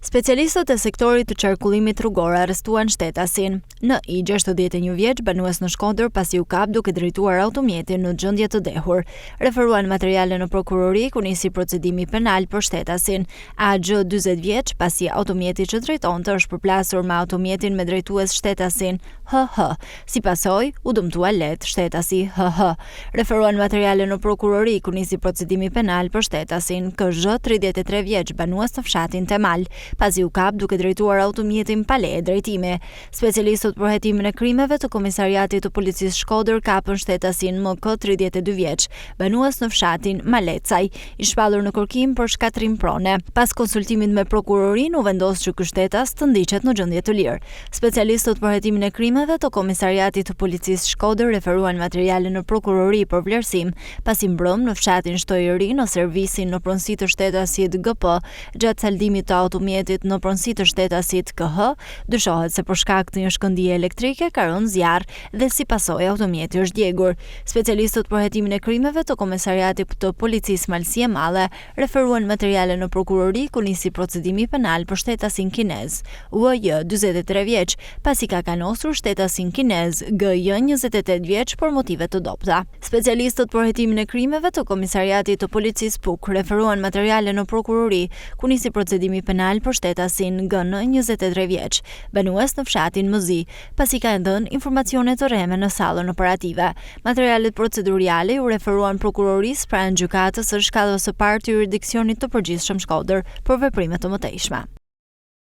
Specialistët e sektorit të qarkullimit rrugor arrestuan shtetasin. Në I 61 vjeç, banues në Shkodër pasi u kap duke drejtuar automjetin në gjendje të dehur. Referuan materiale në prokurori ku nisi procedimi penal për shtetasin. AG 40 vjeç, pasi automjeti që drejtonte është përplasur me automjetin me drejtues shtetasin HH. Si pasojë, u dëmtua let shtetasi HH. Referuan materiale në prokurori ku nisi procedimi penal për shtetasin KZ 33 vjeç, banues në fshatin Temal, pasi u kap duke drejtuar automjetin pa leje drejtimi. Specialistët për hetimin e krimeve të Komisariatit të Policisë Shkodër kapën shtetasin MK 32 vjeç, banues në fshatin Malecaj, I shpallur në kërkim për shkatrim prone. Pas konsultimit me prokurorin u vendos që ky shtetas të ndiqet në gjendje të lirë. Specialistët për hetimin e krimeve të Komisariatit të Policisë Shkodër referuan materiale në prokurori për vlerësim, pasi mbrëm në fshatin Shtojëri në servisin në pronësi të shtetasit GP, gjatë saldimit të automjetit në pronësi të shtetasit KH, dyshohet se për shkak të një shkëndije elektrike ka rënë zjarr dhe si pasojë automjeti është djegur. Specialistët për hetimin e krimeve të Komisariatit të Policisë Malësi e Madhe referuan materiale në prokurori ku nisi procedimi penal për shtetasin kinez UJ 43 vjeç, pasi ka kanosur shtetasin kinez GJ 28 vjeç për motive të dobta. Specialistët për hetimin e krimeve të Komisariatit të Policisë PUK referuan materiale në prokurori ku nisi procedimi penal për shtetasin GN 23 vjeç, banues në fshatin Mëzi, pasi ka dhënë informacione të rreme në sallën operative. Materialet proceduriale u referuan prokurorisë pranë gjykatës së shkallës së parë të jurisdiksionit të përgjithshëm Shkodër për veprime të mëtejshme.